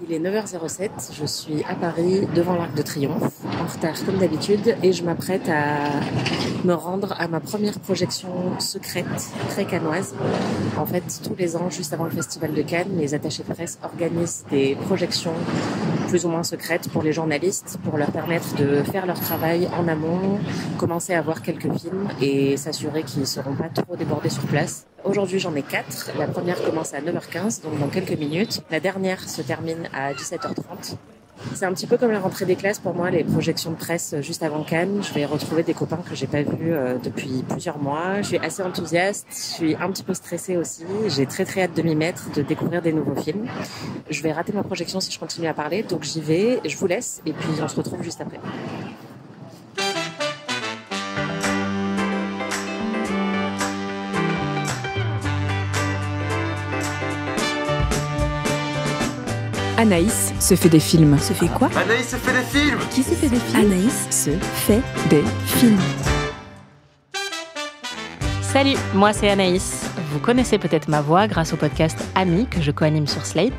Il est 9h07, je suis à Paris devant l'Arc de Triomphe, en retard comme d'habitude, et je m'apprête à me rendre à ma première projection secrète, très cannoise. En fait, tous les ans, juste avant le Festival de Cannes, les attachés de presse organisent des projections plus ou moins secrètes pour les journalistes, pour leur permettre de faire leur travail en amont, commencer à voir quelques films et s'assurer qu'ils ne seront pas trop débordés sur place. Aujourd'hui, j'en ai 4. La première commence à 9h15, donc dans quelques minutes. La dernière se termine à 17h30. C'est un petit peu comme la rentrée des classes pour moi, les projections de presse juste avant Cannes. Je vais retrouver des copains que j'ai pas vus depuis plusieurs mois. Je suis assez enthousiaste, je suis un petit peu stressée aussi. J'ai très très hâte de m'y mettre, de découvrir des nouveaux films. Je vais rater ma projection si je continue à parler, donc j'y vais, je vous laisse et puis on se retrouve juste après. Anaïs se fait des films. Se fait quoi ? Anaïs se fait des films. Qui se fait des films ? Anaïs se fait des films. Salut, moi c'est Anaïs. Vous connaissez peut-être ma voix grâce au podcast Ami que je co-anime sur Slate.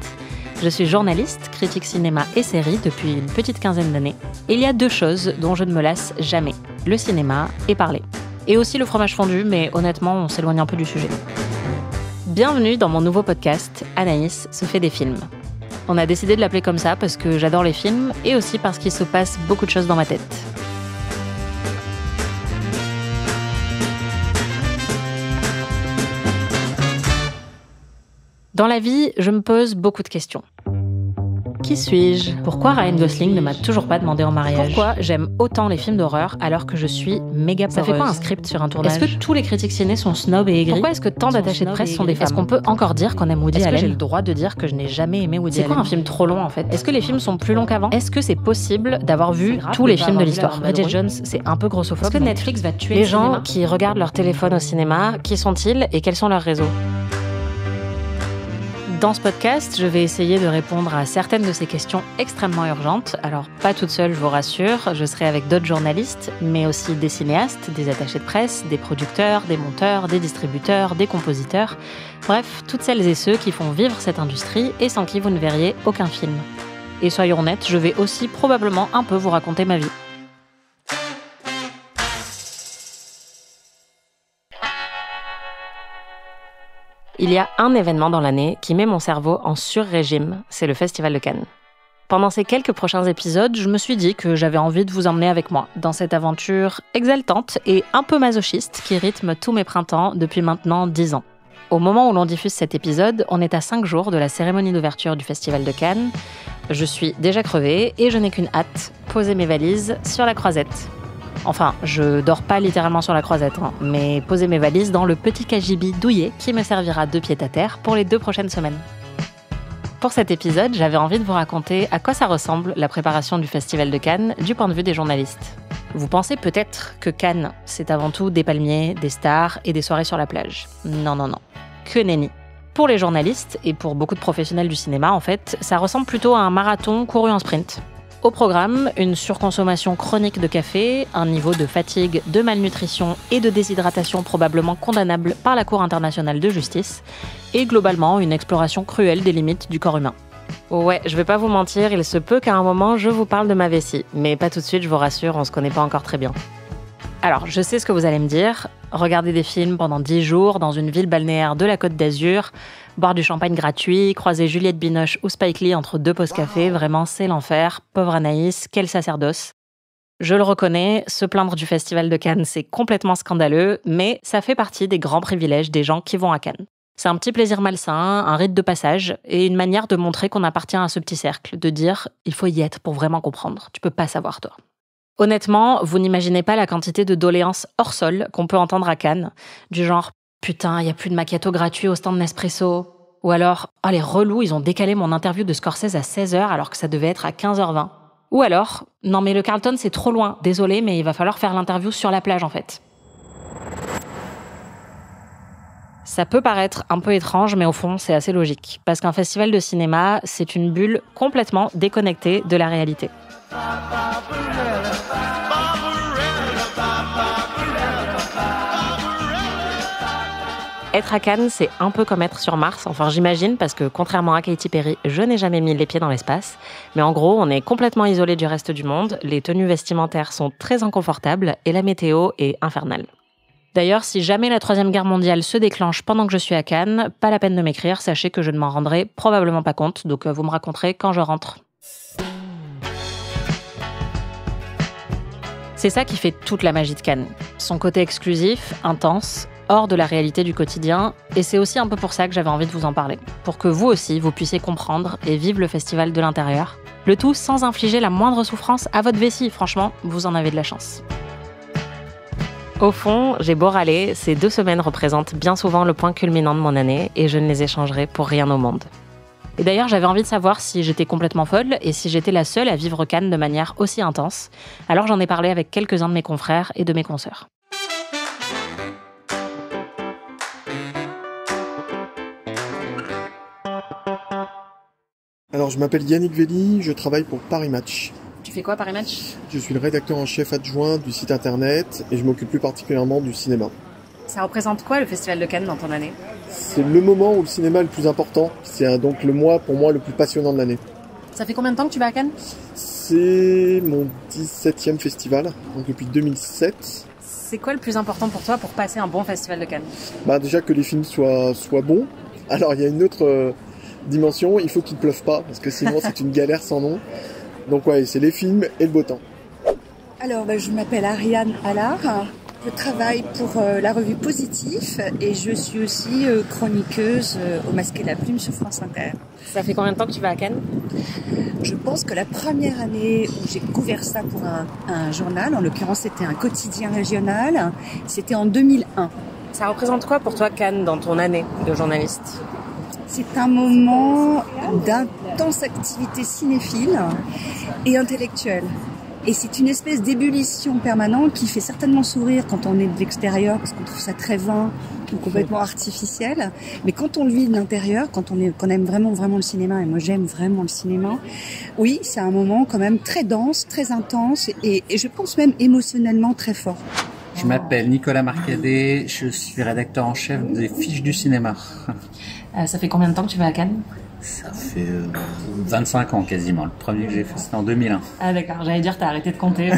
Je suis journaliste, critique cinéma et série depuis une petite quinzaine d'années. Et il y a 2 choses dont je ne me lasse jamais. Le cinéma et parler. Et aussi le fromage fondu, mais honnêtement, on s'éloigne un peu du sujet. Bienvenue dans mon nouveau podcast Anaïs se fait des films. On a décidé de l'appeler comme ça parce que j'adore les films et aussi parce qu'il se passe beaucoup de choses dans ma tête. Dans la vie, je me pose beaucoup de questions. Qui suis-je ? Pourquoi Ryan Gosling ne m'a toujours pas demandé en mariage ? Pourquoi j'aime autant les films d'horreur alors que je suis méga peureuse ? Ça fait quoi un script sur un tournage ? Est-ce que tous les critiques ciné sont snobs et aigris ? Pourquoi est-ce que tant d'attachés de presse sont des femmes ? Est-ce qu'on peut encore dire qu'on aime Woody Allen ? Est-ce que j'ai le droit de dire que je n'ai jamais aimé Woody Allen ? C'est quoi un film trop long en fait ? Est-ce que les films sont plus longs qu'avant ? Est-ce que c'est possible d'avoir vu tous les films de l'histoire ? Bridget Jones, c'est un peu grossophobe. Est-ce que Netflix va tuer les gens qui regardent leur téléphone au cinéma ? Qui sont-ils et quels sont leurs réseaux ? Dans ce podcast, je vais essayer de répondre à certaines de ces questions extrêmement urgentes. Alors, pas toute seule, je vous rassure, je serai avec d'autres journalistes, mais aussi des cinéastes, des attachés de presse, des producteurs, des monteurs, des distributeurs, des compositeurs. Bref, toutes celles et ceux qui font vivre cette industrie et sans qui vous ne verriez aucun film. Et soyons honnêtes, je vais aussi probablement un peu vous raconter ma vie. Il y a un événement dans l'année qui met mon cerveau en sur-régime, c'est le Festival de Cannes. Pendant ces quelques prochains épisodes, je me suis dit que j'avais envie de vous emmener avec moi dans cette aventure exaltante et un peu masochiste qui rythme tous mes printemps depuis maintenant 10 ans. Au moment où l'on diffuse cet épisode, on est à 5 jours de la cérémonie d'ouverture du Festival de Cannes. Je suis déjà crevée et je n'ai qu'une hâte, poser mes valises sur la croisette. Enfin, je dors pas littéralement sur la croisette, mais poser mes valises dans le petit cagibi douillet qui me servira de pied-à-terre pour les 2 prochaines semaines. Pour cet épisode, j'avais envie de vous raconter à quoi ça ressemble la préparation du Festival de Cannes du point de vue des journalistes. Vous pensez peut-être que Cannes, c'est avant tout des palmiers, des stars et des soirées sur la plage. Non. Que nenni. Pour les journalistes, et pour beaucoup de professionnels du cinéma en fait, ça ressemble plutôt à un marathon couru en sprint. Au programme, une surconsommation chronique de café, un niveau de fatigue, de malnutrition et de déshydratation probablement condamnable par la Cour internationale de justice, et globalement une exploration cruelle des limites du corps humain. Ouais, je vais pas vous mentir, il se peut qu'à un moment je vous parle de ma vessie, mais pas tout de suite, je vous rassure, on se connaît pas encore très bien. Alors, je sais ce que vous allez me dire, regarder des films pendant 10 jours dans une ville balnéaire de la Côte d'Azur, boire du champagne gratuit, croiser Juliette Binoche ou Spike Lee entre 2 pauses café, vraiment c'est l'enfer, pauvre Anaïs, quel sacerdoce. Je le reconnais, se plaindre du Festival de Cannes, c'est complètement scandaleux, mais ça fait partie des grands privilèges des gens qui vont à Cannes. C'est un petit plaisir malsain, un rite de passage, et une manière de montrer qu'on appartient à ce petit cercle, de dire « il faut y être pour vraiment comprendre, tu peux pas savoir toi ». Honnêtement, vous n'imaginez pas la quantité de doléances hors sol qu'on peut entendre à Cannes, du genre « putain, il y a plus de macchiato gratuit au stand Nespresso », ou alors « ah les relous, ils ont décalé mon interview de Scorsese à 16h alors que ça devait être à 15h20 ». Ou alors « non mais le Carlton c'est trop loin, désolé mais il va falloir faire l'interview sur la plage en fait ». Ça peut paraître un peu étrange, mais au fond, c'est assez logique. Parce qu'un festival de cinéma, c'est une bulle complètement déconnectée de la réalité. Être à Cannes, c'est un peu comme être sur Mars. Enfin, j'imagine, parce que contrairement à Katy Perry, je n'ai jamais mis les pieds dans l'espace. Mais en gros, on est complètement isolé du reste du monde, les tenues vestimentaires sont très inconfortables et la météo est infernale. D'ailleurs, si jamais la Troisième Guerre mondiale se déclenche pendant que je suis à Cannes, pas la peine de m'écrire, sachez que je ne m'en rendrai probablement pas compte, donc vous me raconterez quand je rentre. C'est ça qui fait toute la magie de Cannes. Son côté exclusif, intense, hors de la réalité du quotidien, et c'est aussi un peu pour ça que j'avais envie de vous en parler, pour que vous aussi, vous puissiez comprendre et vivre le festival de l'intérieur, le tout sans infliger la moindre souffrance à votre vessie, franchement, vous en avez de la chance. Au fond, j'ai beau râler, ces 2 semaines représentent bien souvent le point culminant de mon année, et je ne les échangerai pour rien au monde. Et d'ailleurs, j'avais envie de savoir si j'étais complètement folle, et si j'étais la seule à vivre Cannes de manière aussi intense, alors j'en ai parlé avec quelques-uns de mes confrères et de mes consoeurs. Alors, je m'appelle Yannick Velli, je travaille pour Paris Match. Tu fais quoi, Paris Match ? Je suis le rédacteur en chef adjoint du site internet et je m'occupe plus particulièrement du cinéma. Ça représente quoi le Festival de Cannes dans ton année ? C'est le moment où le cinéma est le plus important. C'est donc le mois, pour moi, le plus passionnant de l'année. Ça fait combien de temps que tu vas à Cannes ? C'est mon 17e festival, donc depuis 2007. C'est quoi le plus important pour toi pour passer un bon Festival de Cannes ? Déjà que les films soient bons. Alors, il y a une autre dimension, il faut qu'il ne pleuve pas, parce que sinon c'est une galère sans nom. Donc ouais, c'est les films et le beau temps. Alors, je m'appelle Ariane Allard. Je travaille pour la revue Positif et je suis aussi chroniqueuse au Masque et la Plume sur France Inter. Ça fait combien de temps que tu vas à Cannes ? Je pense que la première année où j'ai couvert ça pour un journal, en l'occurrence c'était un quotidien régional, c'était en 2001. Ça représente quoi pour toi Cannes dans ton année de journaliste ? C'est un moment d'intense activité cinéphile et intellectuelle. Et c'est une espèce d'ébullition permanente qui fait certainement sourire quand on est de l'extérieur, parce qu'on trouve ça très vain ou complètement artificiel. Mais quand on le vit de l'intérieur, quand on aime vraiment le cinéma, et moi j'aime vraiment le cinéma, oui, c'est un moment quand même très dense, très intense et je pense même émotionnellement très fort. Je m'appelle Nicolas Marcadet, je suis rédacteur en chef des Fiches du cinéma. Ça fait combien de temps que tu vas à Cannes ? Ça fait 25 ans quasiment. Le premier que j'ai fait, c'était en 2001. Ah d'accord, j'allais dire t'as arrêté de compter.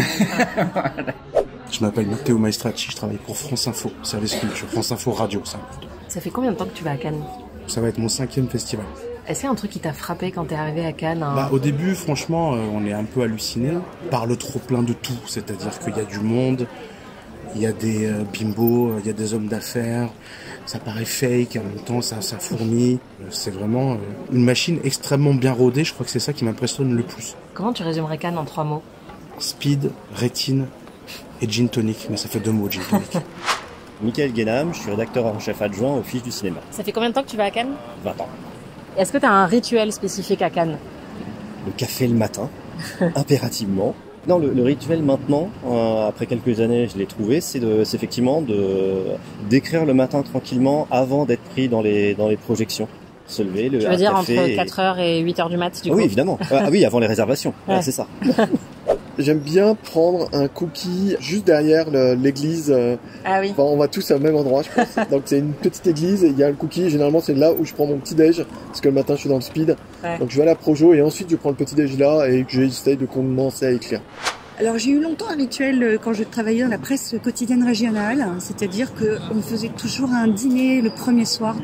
Je m'appelle Matteo Maestracci, je travaille pour France Info, service culture, France Info Radio. Ça fait combien de temps que tu vas à Cannes ? Ça va être mon 5e festival. Est-ce qu'il y a un truc qui t'a frappé quand t'es arrivé à Cannes ? Au début, franchement, on est un peu halluciné par le trop plein de tout. C'est-à-dire qu'il y a du monde, il y a des bimbos, il y a des hommes d'affaires. Ça paraît fake, en même temps ça fournit. C'est vraiment une machine extrêmement bien rodée, je crois que c'est ça qui m'impressionne le plus. Comment tu résumerais Cannes en 3 mots ? Speed, rétine et gin tonic, mais ça fait 2 mots gin tonic. Michael Guénam, je suis rédacteur en chef adjoint aux Fiches du cinéma. Ça fait combien de temps que tu vas à Cannes ? 20 ans. Est-ce que tu as un rituel spécifique à Cannes ? Le café le matin, impérativement. Non, le rituel maintenant, après quelques années, je l'ai trouvé, c'est effectivement d'écrire le matin tranquillement avant d'être pris dans les projections. Se lever, tu veux dire entre 4h et 8h du mat, du coup ? Oui, évidemment. Oui, avant les réservations. Ouais. C'est ça. J'aime bien prendre un cookie juste derrière l'église. Ah oui. On va tous au même endroit, je pense. Donc c'est une petite église et il y a le cookie. Généralement, c'est là où je prends mon petit déj parce que le matin, je suis dans le speed. Ouais. Donc je vais à la Projo et ensuite je prends le petit déj là et que j'essaye de commencer à écrire. Alors j'ai eu longtemps un rituel quand je travaillais dans la presse quotidienne régionale, c'est-à-dire qu'on faisait toujours un dîner le premier soir,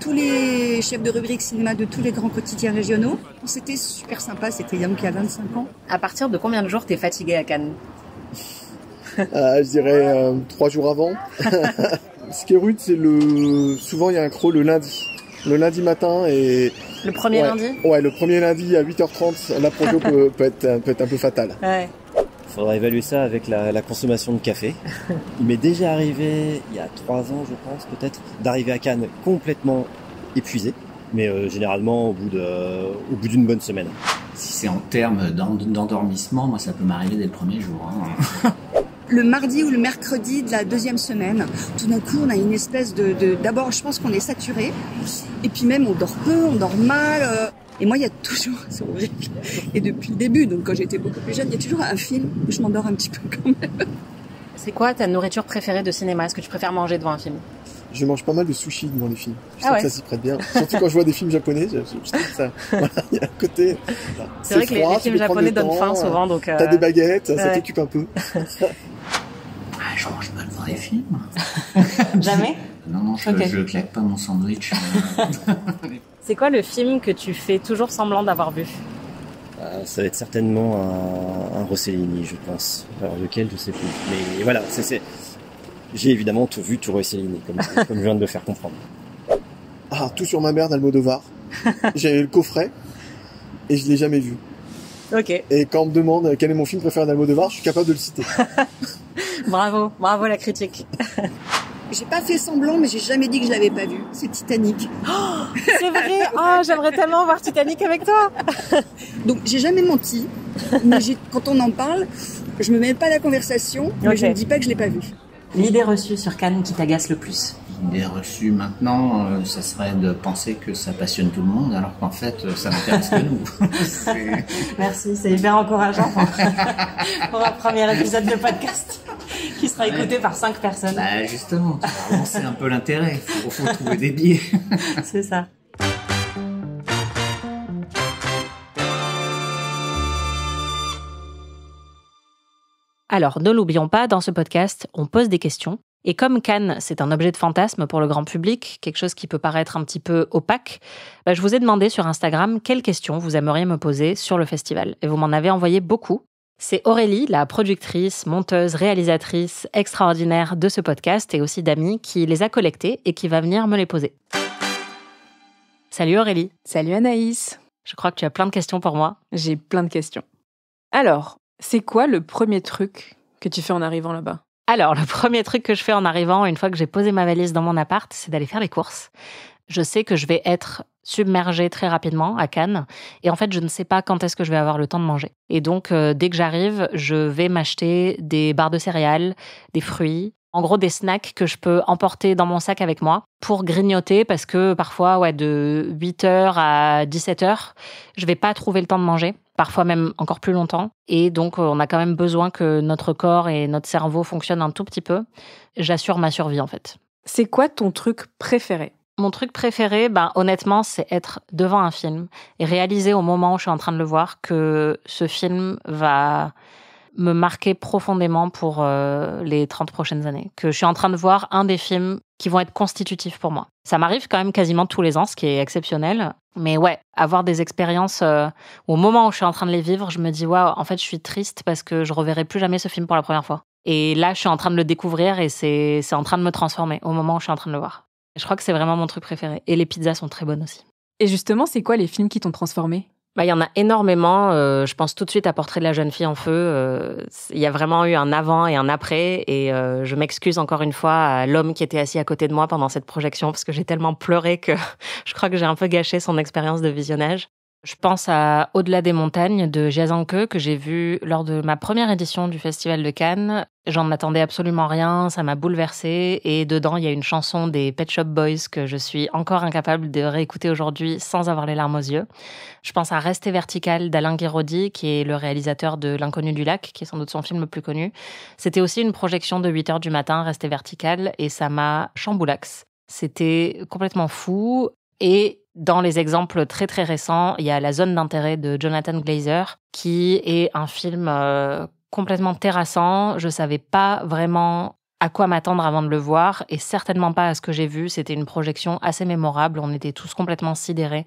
tous les chefs de rubrique cinéma de tous les grands quotidiens régionaux. C'était super sympa, c'était il y a 25 ans. À partir de combien de jours t'es fatigué à Cannes ? Je dirais 3 jours avant. Ce qui est rude, c'est souvent il y a un creux le lundi. Le lundi matin et... Le premier lundi ? Ouais, le premier lundi à 8h30, la projo peut être un peu fatale. Ouais. Il faudra évaluer ça avec la consommation de café. Il m'est déjà arrivé, il y a 3 ans je pense peut-être, d'arriver à Cannes complètement épuisé, mais généralement au bout d'une bonne semaine. Si c'est en termes d'endormissement, moi ça peut m'arriver dès le premier jour. Le mardi ou le mercredi de la 2e semaine, tout d'un coup on a une espèce d'abord je pense qu'on est saturé, et puis même on dort peu, on dort mal... Et moi, il y a toujours, c'est horrible, et depuis le début, donc quand j'étais beaucoup plus jeune, il y a toujours un film où je m'endors un petit peu quand même. C'est quoi ta nourriture préférée de cinéma ? Est-ce que tu préfères manger devant un film ? Je mange pas mal de sushi devant les films. Je Ah sens ouais. que ça s'y prête bien. Surtout quand je vois des films japonais, je trouve que ça, voilà, il y a un côté. Voilà. C'est vrai que froid, les tu films peux prendre japonais le donnent temps, faim souvent, donc. T'as des baguettes, ça ouais. t'occupe un peu. Je mange pas devant les films. Jamais. Non, je claque pas mon sandwich. C'est quoi le film que tu fais toujours semblant d'avoir vu? Ça va être certainement un Rossellini, je pense. Alors lequel, je sais plus. Mais voilà, j'ai évidemment tout vu, tout Rossellini, comme je viens de le faire comprendre. Ah, Tout sur ma mère d'Almodovar. J'ai le coffret et je l'ai jamais vu. Ok. Et quand on me demande quel est mon film préféré d'Almodovar, je suis capable de le citer. Bravo la critique. J'ai pas fait semblant, mais j'ai jamais dit que je l'avais pas vu. C'est Titanic. C'est vrai. Oh, j'aimerais tellement voir Titanic avec toi. Donc j'ai jamais menti, mais quand on en parle, je me mêle pas à la conversation, mais je ne dis pas que je l'ai pas vu. L'idée reçue sur Cannes qui t'agace le plus? L'idée reçue maintenant, ça serait de penser que ça passionne tout le monde, alors qu'en fait, ça n'intéresse que nous. Merci, c'est hyper encourageant pour un premier épisode de podcast qui sera écouté par 5 personnes. Bah justement, tu vas relancer un peu l'intérêt, faut trouver des biais. C'est ça. Alors, ne l'oublions pas, dans ce podcast, on pose des questions. Et comme Cannes, c'est un objet de fantasme pour le grand public, quelque chose qui peut paraître un petit peu opaque, je vous ai demandé sur Instagram quelles questions vous aimeriez me poser sur le festival. Et vous m'en avez envoyé beaucoup. C'est Aurélie, la productrice, monteuse, réalisatrice extraordinaire de ce podcast et aussi d'amis, qui les a collectées et qui va venir me les poser. Salut Aurélie. Salut Anaïs. Je crois que tu as plein de questions pour moi. J'ai plein de questions. Alors, c'est quoi le premier truc que tu fais en arrivant là-bas? Alors, le premier truc que je fais en arrivant, une fois que j'ai posé ma valise dans mon appart, c'est d'aller faire les courses. Je sais que je vais être submergée très rapidement à Cannes. Et en fait, je ne sais pas quand est-ce que je vais avoir le temps de manger. Et donc, dès que j'arrive, je vais m'acheter des barres de céréales, des fruits, en gros des snacks que je peux emporter dans mon sac avec moi pour grignoter parce que parfois, de 8h à 17h, je vais pas trouver le temps de manger. Parfois même encore plus longtemps. Et donc, on a quand même besoin que notre corps et notre cerveau fonctionnent un tout petit peu. J'assure ma survie, en fait. C'est quoi ton truc préféré? Mon truc préféré, honnêtement, c'est être devant un film et réaliser au moment où je suis en train de le voir que ce film va me marquer profondément pour les 30 prochaines années. Que je suis en train de voir un des films qui vont être constitutifs pour moi. Ça m'arrive quand même quasiment tous les ans, ce qui est exceptionnel. Mais avoir des expériences où au moment où je suis en train de les vivre, je me dis, waouh, en fait, je suis triste parce que je reverrai plus jamais ce film pour la première fois. Et là, je suis en train de le découvrir et c'est en train de me transformer au moment où je suis en train de le voir. Je crois que c'est vraiment mon truc préféré. Et les pizzas sont très bonnes aussi. Et justement, c'est quoi les films qui t'ont transformé? Il y en a énormément. Je pense tout de suite à Portrait de la jeune fille en feu. Il y a vraiment eu un avant et un après. Et je m'excuse encore une fois à l'homme qui était assis à côté de moi pendant cette projection parce que j'ai tellement pleuré que je crois que j'ai un peu gâché son expérience de visionnage. Je pense à Au-delà des montagnes de Jia Zhangke que j'ai vu lors de ma première édition du Festival de Cannes. J'en attendais absolument rien, ça m'a bouleversée et dedans il y a une chanson des Pet Shop Boys que je suis encore incapable de réécouter aujourd'hui sans avoir les larmes aux yeux. Je pense à Rester vertical d'Alain Guiraudy qui est le réalisateur de L'Inconnu du lac, qui est sans doute son film le plus connu. C'était aussi une projection de 8h du matin, Rester vertical, et ça m'a chamboulax. C'était complètement fou. Et dans les exemples très très récents, il y a La zone d'intérêt de Jonathan Glazer, qui est un film complètement terrassant. Je savais pas vraiment à quoi m'attendre avant de le voir, et certainement pas à ce que j'ai vu. C'était une projection assez mémorable. On était tous complètement sidérés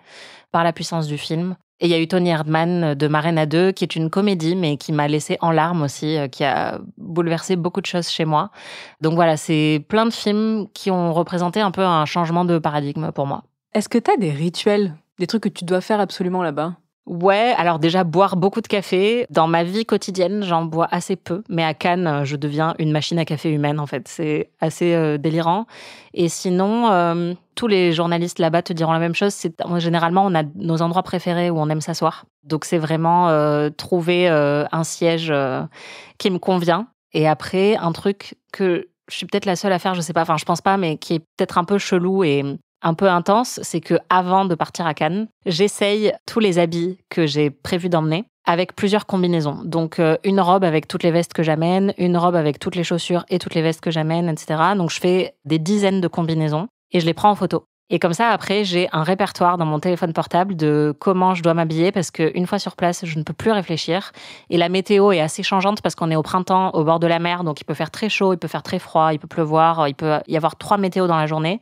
par la puissance du film. Et il y a eu Tony Erdmann de Marraine à deux, qui est une comédie, mais qui m'a laissé en larmes aussi, qui a bouleversé beaucoup de choses chez moi. Donc voilà, c'est plein de films qui ont représenté un peu un changement de paradigme pour moi. Est-ce que t'as des rituels, des trucs que tu dois faire absolument là-bas? Ouais, alors déjà, boire beaucoup de café. Dans ma vie quotidienne, j'en bois assez peu. Mais à Cannes, je deviens une machine à café humaine, en fait. C'est assez délirant. Et sinon, tous les journalistes là-bas te diront la même chose. Généralement, on a nos endroits préférés où on aime s'asseoir. Donc, c'est vraiment trouver un siège qui me convient. Et après, un truc que je suis peut-être la seule à faire, je sais pas, enfin, je pense pas, mais qui est peut-être un peu chelou et un peu intense, c'est que avant de partir à Cannes, j'essaye tous les habits que j'ai prévu d'emmener. avec plusieurs combinaisons. Donc, une robe avec toutes les vestes que j'amène, une robe avec toutes les chaussures et toutes les vestes que j'amène, etc. Donc, je fais des dizaines de combinaisons et je les prends en photo. Et comme ça, après, j'ai un répertoire dans mon téléphone portable de comment je dois m'habiller parce qu'une fois sur place, je ne peux plus réfléchir. Et la météo est assez changeante parce qu'on est au printemps, au bord de la mer. Donc, il peut faire très chaud, il peut faire très froid, il peut pleuvoir, il peut y avoir 3 météos dans la journée.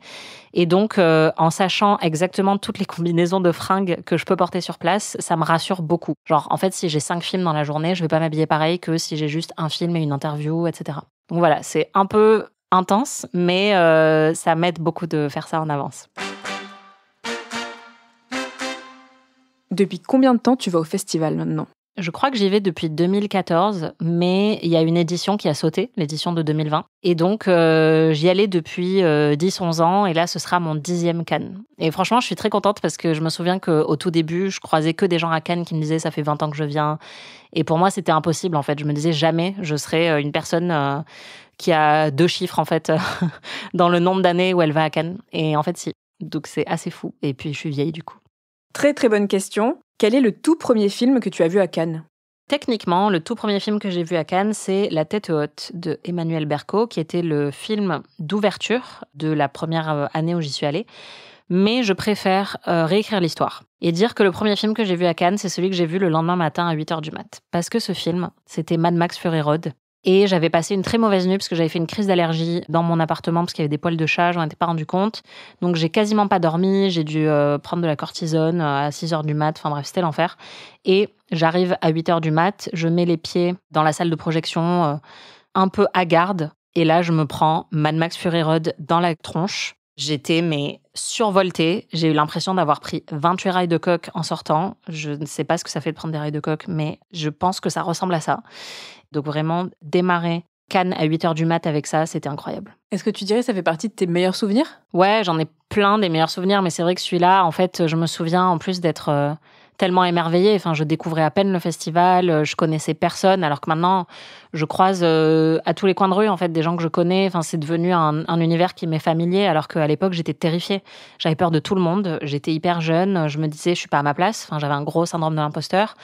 Et donc, en sachant exactement toutes les combinaisons de fringues que je peux porter sur place, ça me rassure beaucoup. Genre, en fait, si j'ai 5 films dans la journée, je vais pas m'habiller pareil que si j'ai juste un film et une interview, etc. Donc voilà, c'est un peu intense, mais ça m'aide beaucoup de faire ça en avance. Depuis combien de temps tu vas au festival maintenant ? Je crois que j'y vais depuis 2014, mais il y a une édition qui a sauté, l'édition de 2020. Et donc, j'y allais depuis 10-11 ans, et là, ce sera mon 10e Cannes. Et franchement, je suis très contente parce que je me souviens qu'au tout début, je croisais que des gens à Cannes qui me disaient « ça fait 20 ans que je viens ». Et pour moi, c'était impossible, en fait. Je me disais jamais je serais une personne qui a 2 chiffres, en fait, dans le nombre d'années où elle va à Cannes. Et en fait, si. Donc, c'est assez fou. Et puis, je suis vieille, du coup. Très très bonne question. Quel est le tout premier film que tu as vu à Cannes ? Techniquement, le tout premier film que j'ai vu à Cannes, c'est La tête haute de Emmanuel Berco, qui était le film d'ouverture de la première année où j'y suis allée. Mais je préfère réécrire l'histoire et dire que le premier film que j'ai vu à Cannes, c'est celui que j'ai vu le lendemain matin à 8h du mat. Parce que ce film, c'était Mad Max Fury Road. Et j'avais passé une très mauvaise nuit parce que j'avais fait une crise d'allergie dans mon appartement parce qu'il y avait des poils de chat, je m'en étais pas rendu compte. Donc j'ai quasiment pas dormi, j'ai dû prendre de la cortisone à 6h du mat, enfin bref, c'était l'enfer. Et j'arrive à 8h du mat, je mets les pieds dans la salle de projection un peu hagarde. Et là, je me prends Mad Max Fury Road dans la tronche. J'étais survoltée. J'ai eu l'impression d'avoir pris 28 rails de coke en sortant. Je ne sais pas ce que ça fait de prendre des rails de coke, mais je pense que ça ressemble à ça. Donc vraiment, démarrer Cannes à 8h du mat avec ça, c'était incroyable. Est-ce que tu dirais que ça fait partie de tes meilleurs souvenirs ? Ouais, j'en ai plein des meilleurs souvenirs, mais c'est vrai que celui-là, en fait, je me souviens en plus d'être tellement émerveillée. Enfin, je découvrais à peine le festival, je connaissais personne, alors que maintenant, je croise à tous les coins de rue, en fait, des gens que je connais. Enfin, c'est devenu un univers qui m'est familier, alors qu'à l'époque, j'étais terrifiée. J'avais peur de tout le monde, j'étais hyper jeune, je me disais, je suis pas à ma place. Enfin, j'avais un gros syndrome de l'imposteur.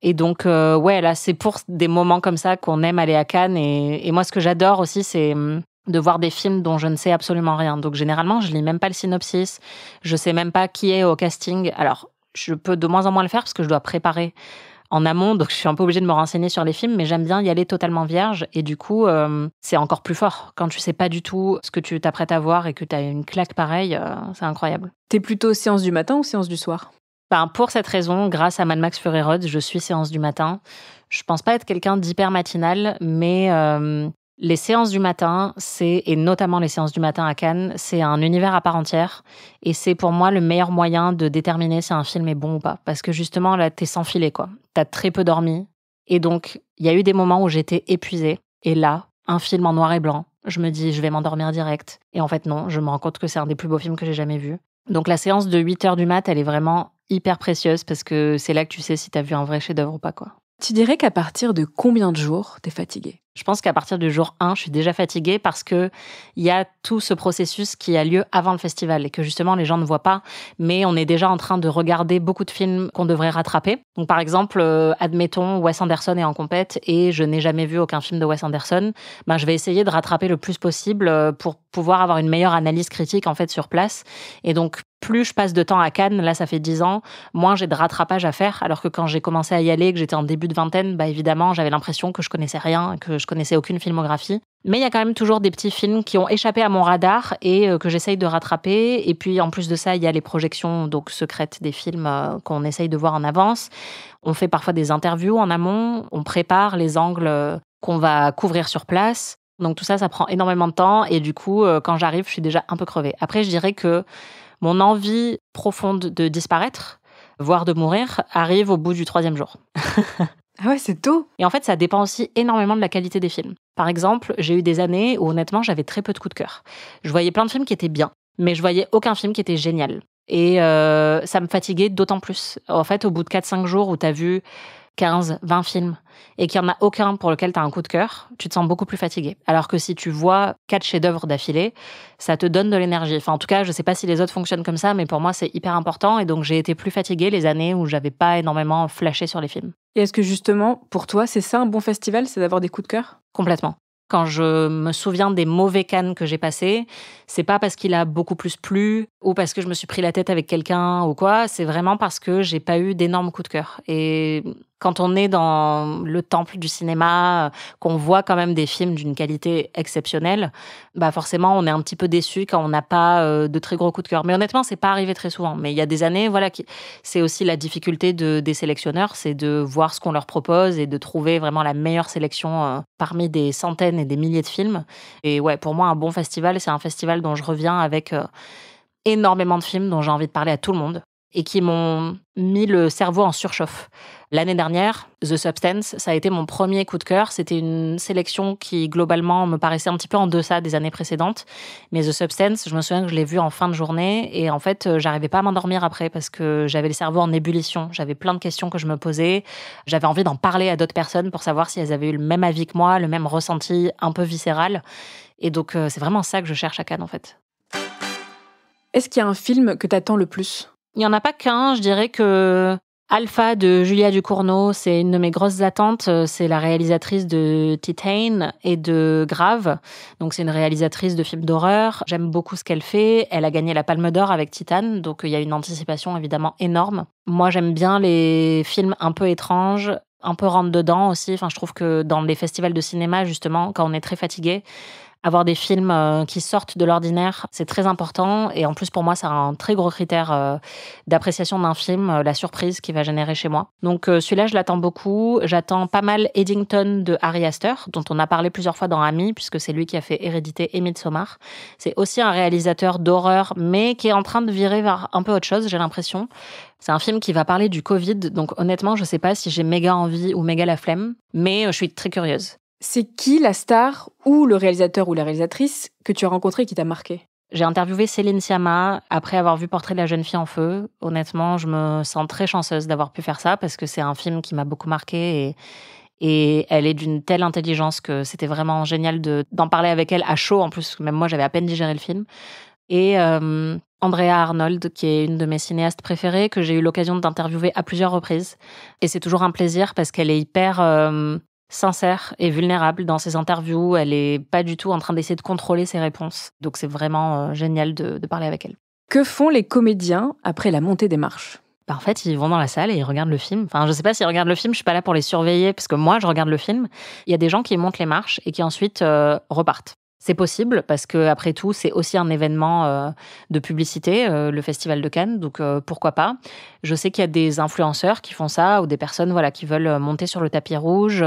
Et donc, ouais, là, c'est pour des moments comme ça qu'on aime aller à Cannes. Et moi, ce que j'adore aussi, c'est de voir des films dont je ne sais absolument rien. Donc, généralement, je lis même pas le synopsis. Je sais même pas qui est au casting. Alors, je peux de moins en moins le faire parce que je dois préparer en amont. Donc, je suis un peu obligée de me renseigner sur les films. Mais j'aime bien y aller totalement vierge. Et du coup, c'est encore plus fort. Quand tu sais pas du tout ce que tu t'apprêtes à voir et que tu as une claque pareille, c'est incroyable. T'es plutôt séance du matin ou séance du soir ? Pour cette raison, grâce à Mad Max Fury Road, je suis séance du matin. Je pense pas être quelqu'un d'hyper matinal, mais les séances du matin, et notamment les séances du matin à Cannes, c'est un univers à part entière. Et c'est pour moi le meilleur moyen de déterminer si un film est bon ou pas. Parce que justement, là, t'es sans filet, quoi. T'as très peu dormi. Et donc, il y a eu des moments où j'étais épuisée. Et là, un film en noir et blanc, je me dis, je vais m'endormir direct. Et en fait, non, je me rends compte que c'est un des plus beaux films que j'ai jamais vu. Donc la séance de 8h du mat, elle est vraiment hyper précieuse parce que c'est là que tu sais si t'as vu un vrai chef-d'œuvre ou pas, quoi. Tu dirais qu'à partir de combien de jours t'es fatiguée ? Je pense qu'à partir du jour 1, je suis déjà fatiguée parce que il y a tout ce processus qui a lieu avant le festival et que justement les gens ne voient pas, mais on est déjà en train de regarder beaucoup de films qu'on devrait rattraper. Donc par exemple, admettons Wes Anderson est en compète et je n'ai jamais vu aucun film de Wes Anderson, je vais essayer de rattraper le plus possible pour pouvoir avoir une meilleure analyse critique en fait sur place. Et donc plus je passe de temps à Cannes, là ça fait 10 ans, moins j'ai de rattrapage à faire, alors que quand j'ai commencé à y aller, que j'étais en début de vingtaine, évidemment j'avais l'impression que je connaissais rien, que je connaissais aucune filmographie. Mais il y a quand même toujours des petits films qui ont échappé à mon radar et que j'essaye de rattraper. Et puis en plus de ça, il y a les projections donc secrètes des films qu'on essaye de voir en avance. On fait parfois des interviews en amont, on prépare les angles qu'on va couvrir sur place. Donc tout ça, ça prend énormément de temps et du coup, quand j'arrive, je suis déjà un peu crevée. Après, je dirais que mon envie profonde de disparaître, voire de mourir, arrive au bout du 3e jour. Ah ouais, c'est tôt. Et en fait, ça dépend aussi énormément de la qualité des films. Par exemple, j'ai eu des années où honnêtement, j'avais très peu de coups de cœur. Je voyais plein de films qui étaient bien, mais je voyais aucun film qui était génial. Et ça me fatiguait d'autant plus. En fait, au bout de 4-5 jours où t'as vu 15, 20 films et qu'il n'y en a aucun pour lequel tu as un coup de cœur, tu te sens beaucoup plus fatigué. Alors que si tu vois 4 chefs-d'œuvre d'affilée, ça te donne de l'énergie. Enfin, en tout cas, je ne sais pas si les autres fonctionnent comme ça, mais pour moi, c'est hyper important. Et donc, j'ai été plus fatiguée les années où j'avais pas énormément flashé sur les films. Et est-ce que justement, pour toi, c'est ça un bon festival, c'est d'avoir des coups de cœur ? Complètement. Quand je me souviens des mauvais Cannes que j'ai passés, c'est pas parce qu'il a beaucoup plus plu ou parce que je me suis pris la tête avec quelqu'un ou quoi, c'est vraiment parce que j'ai pas eu d'énormes coups de cœur. Et quand on est dans le temple du cinéma, qu'on voit quand même des films d'une qualité exceptionnelle, bah forcément on est un petit peu déçu quand on n'a pas de très gros coups de cœur. Mais honnêtement, c'est pas arrivé très souvent. Mais il y a des années, voilà, c'est aussi la difficulté des sélectionneurs, c'est de voir ce qu'on leur propose et de trouver vraiment la meilleure sélection parmi des centaines et des milliers de films. Et ouais, pour moi, un bon festival, c'est un festival dont je reviens avec énormément de films dont j'ai envie de parler à tout le monde et qui m'ont mis le cerveau en surchauffe. L'année dernière, The Substance, ça a été mon premier coup de cœur. C'était une sélection qui, globalement, me paraissait un petit peu en deçà des années précédentes. Mais The Substance, je me souviens que je l'ai vu en fin de journée et en fait, j'arrivais pas à m'endormir après parce que j'avais le cerveau en ébullition. J'avais plein de questions que je me posais. J'avais envie d'en parler à d'autres personnes pour savoir si elles avaient eu le même avis que moi, le même ressenti un peu viscéral. Et donc, c'est vraiment ça que je cherche à Cannes, en fait. Est-ce qu'il y a un film que t'attends le plus ? Il n'y en a pas qu'un, je dirais que Alpha de Julia Ducournau, c'est une de mes grosses attentes. C'est la réalisatrice de Titane et de Grave. Donc c'est une réalisatrice de films d'horreur. J'aime beaucoup ce qu'elle fait. Elle a gagné la Palme d'Or avec Titane, donc il y a une anticipation évidemment énorme. Moi j'aime bien les films un peu étranges, un peu rentre-dedans aussi. Enfin, je trouve que dans les festivals de cinéma, justement, quand on est très fatigué, avoir des films qui sortent de l'ordinaire, c'est très important. Et en plus, pour moi, c'est un très gros critère d'appréciation d'un film, la surprise qu'il va générer chez moi. Donc celui-là, je l'attends beaucoup. J'attends pas mal Eddington de Ari Aster, dont on a parlé plusieurs fois dans Ami, puisque c'est lui qui a fait Hérédité et Midsommar. C'est aussi un réalisateur d'horreur, mais qui est en train de virer vers un peu autre chose, j'ai l'impression. C'est un film qui va parler du Covid, donc honnêtement, je sais pas si j'ai méga envie ou méga la flemme, mais je suis très curieuse. C'est qui la star ou le réalisateur ou la réalisatrice que tu as rencontré et qui t'a marqué ? J'ai interviewé Céline Sciamma après avoir vu Portrait de la jeune fille en feu. Honnêtement, je me sens très chanceuse d'avoir pu faire ça parce que c'est un film qui m'a beaucoup marqué et elle est d'une telle intelligence que c'était vraiment génial d'en parler avec elle à chaud. En plus, même moi, j'avais à peine digéré le film. Et Andrea Arnold, qui est une de mes cinéastes préférées, que j'ai eu l'occasion d'interviewer à plusieurs reprises. Et c'est toujours un plaisir parce qu'elle est hyper sincère et vulnérable dans ses interviews. Elle est pas du tout en train d'essayer de contrôler ses réponses. Donc c'est vraiment génial de parler avec elle. Que font les comédiens après la montée des marches ? En fait, ils vont dans la salle et ils regardent le film. Enfin, je sais pas s'ils regardent le film, je suis pas là pour les surveiller, parce que moi, je regarde le film. Il y a des gens qui montent les marches et qui ensuite repartent. C'est possible parce que après tout, c'est aussi un événement de publicité, le Festival de Cannes, donc pourquoi pas. Je sais qu'il y a des influenceurs qui font ça ou des personnes voilà qui veulent monter sur le tapis rouge,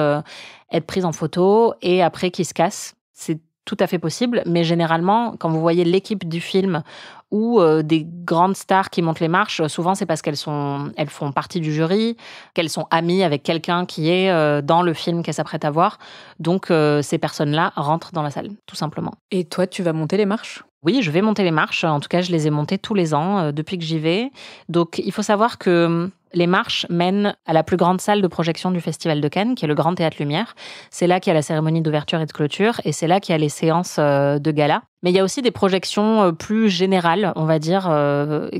être prises en photo et après qui se cassent. C'est tout à fait possible, mais généralement, quand vous voyez l'équipe du film ou des grandes stars qui montent les marches, souvent c'est parce elles font partie du jury, qu'elles sont amies avec quelqu'un qui est dans le film qu'elles s'apprêtent à voir. Donc ces personnes-là rentrent dans la salle, tout simplement. Et toi, tu vas monter les marches ? Oui, je vais monter les marches. En tout cas, je les ai montées tous les ans depuis que j'y vais. Donc il faut savoir que les marches mènent à la plus grande salle de projection du Festival de Cannes, qui est le Grand Théâtre Lumière. C'est là qu'il y a la cérémonie d'ouverture et de clôture, et c'est là qu'il y a les séances de gala. Mais il y a aussi des projections plus générales, on va dire,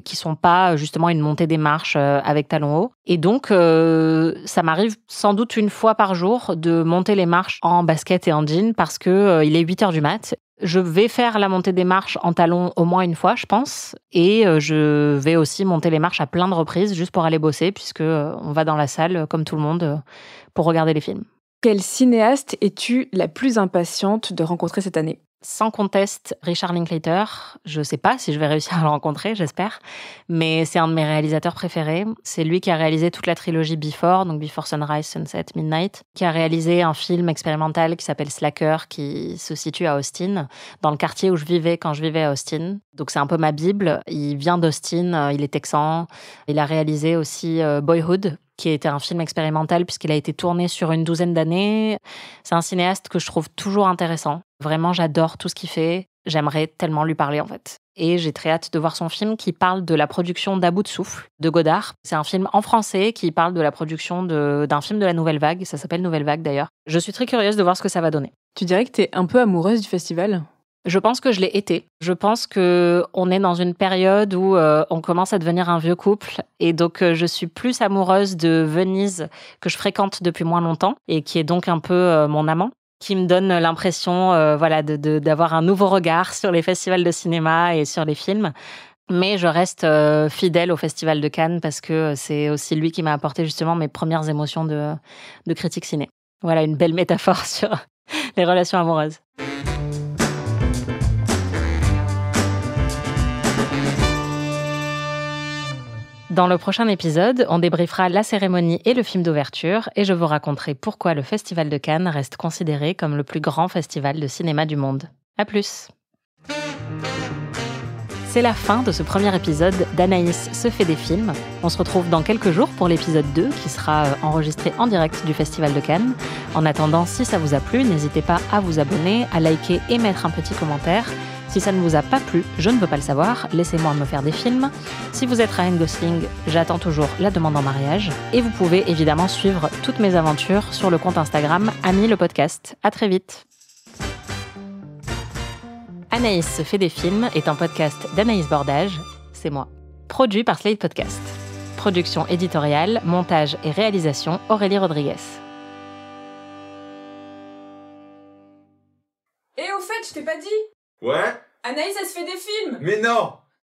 qui sont pas justement une montée des marches avec talons hauts. Et donc, ça m'arrive sans doute une fois par jour de monter les marches en basket et en jean, parce que il est 8h du mat'. Je vais faire la montée des marches en talons au moins une fois, je pense. Et je vais aussi monter les marches à plein de reprises, juste pour aller bosser, puisque on va dans la salle, comme tout le monde, pour regarder les films. Quelle cinéaste es-tu la plus impatiente de rencontrer cette année ? Sans conteste, Richard Linklater. Je sais pas si je vais réussir à le rencontrer, j'espère. Mais c'est un de mes réalisateurs préférés. C'est lui qui a réalisé toute la trilogie Before, donc Before Sunrise, Sunset, Midnight, qui a réalisé un film expérimental qui s'appelle Slacker, qui se situe à Austin, dans le quartier où je vivais quand je vivais à Austin. Donc c'est un peu ma bible. Il vient d'Austin, il est texan. Il a réalisé aussi Boyhood, qui était un film expérimental puisqu'il a été tourné sur une 12aine d'années. C'est un cinéaste que je trouve toujours intéressant. Vraiment, j'adore tout ce qu'il fait. J'aimerais tellement lui parler, en fait. Et j'ai très hâte de voir son film qui parle de la production d'À bout de souffle, de Godard. C'est un film en français qui parle de la production d'un film de la Nouvelle Vague. Ça s'appelle Nouvelle Vague, d'ailleurs. Je suis très curieuse de voir ce que ça va donner. Tu dirais que t'es un peu amoureuse du festival ? Je pense que je l'ai été. Je pense qu'on est dans une période où on commence à devenir un vieux couple et donc je suis plus amoureuse de Venise que je fréquente depuis moins longtemps et qui est donc un peu mon amant, qui me donne l'impression d'avoir un nouveau regard sur les festivals de cinéma et sur les films. Mais je reste fidèle au Festival de Cannes parce que c'est aussi lui qui m'a apporté justement mes premières émotions de critique ciné. Voilà une belle métaphore sur les relations amoureuses. Dans le prochain épisode, on débriefera la cérémonie et le film d'ouverture et je vous raconterai pourquoi le Festival de Cannes reste considéré comme le plus grand festival de cinéma du monde. À plus! C'est la fin de ce premier épisode d'Anaïs se fait des films. On se retrouve dans quelques jours pour l'épisode 2 qui sera enregistré en direct du Festival de Cannes. En attendant, si ça vous a plu, n'hésitez pas à vous abonner, à liker et mettre un petit commentaire. Si ça ne vous a pas plu, je ne veux pas le savoir, laissez-moi me faire des films. Si vous êtes Ryan Gosling, j'attends toujours la demande en mariage. Et vous pouvez évidemment suivre toutes mes aventures sur le compte Instagram Ami le podcast. À très vite. Anaïs se fait des films est un podcast d'Anaïs Bordage, c'est moi. Produit par Slate Podcast. Production éditoriale, montage et réalisation Aurélie Rodriguez. Et au fait, je t'ai pas dit. Ouais? Anaïs, elle se fait des films. Mais non!